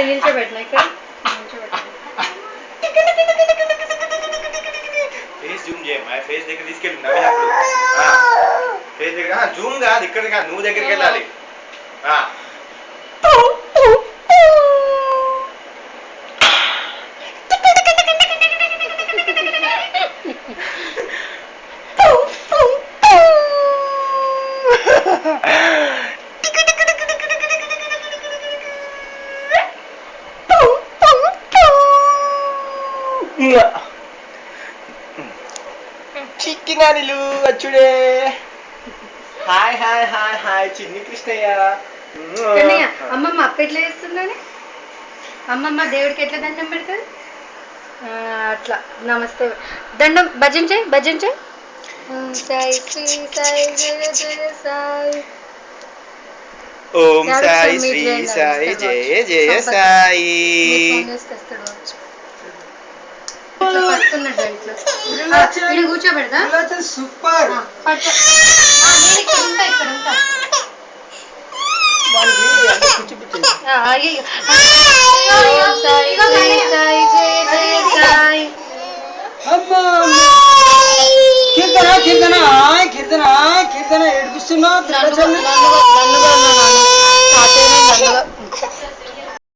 నిల్చోబెట్టినా ఇక్కడ face Zoom చేయమ్మా face దగ్గర తీసుకెళ్ళి నవ్వే అప్పుడు ఫేస్ దగ్గర జూమ్ కాదు ఇక్కడ కాదు నువ్వు దగ్గరికి వెళ్ళాలి చిక్కినానిలు వచ్చుడే హాయ్ హాయ్ హాయ్ హాయ్ చిన్ని కృష్ణయ్య అమ్మమ్మ అప్ప ఎట్లా చేస్తుందని అమ్మమ్మ దేవుడికి ఎట్లా దండం పెడతారు అట్లా నమస్తే దండం భజించే భజించే సాయి శ్రీ సాయి జయ జయ సాయి ఓం సాయి శ్రీ సాయి జయ జయ సాయి కూర్చోబెడతా సూపర్ కీర్తన కీర్తన కీర్తన కీర్తన ఏడిపిస్తున్నావు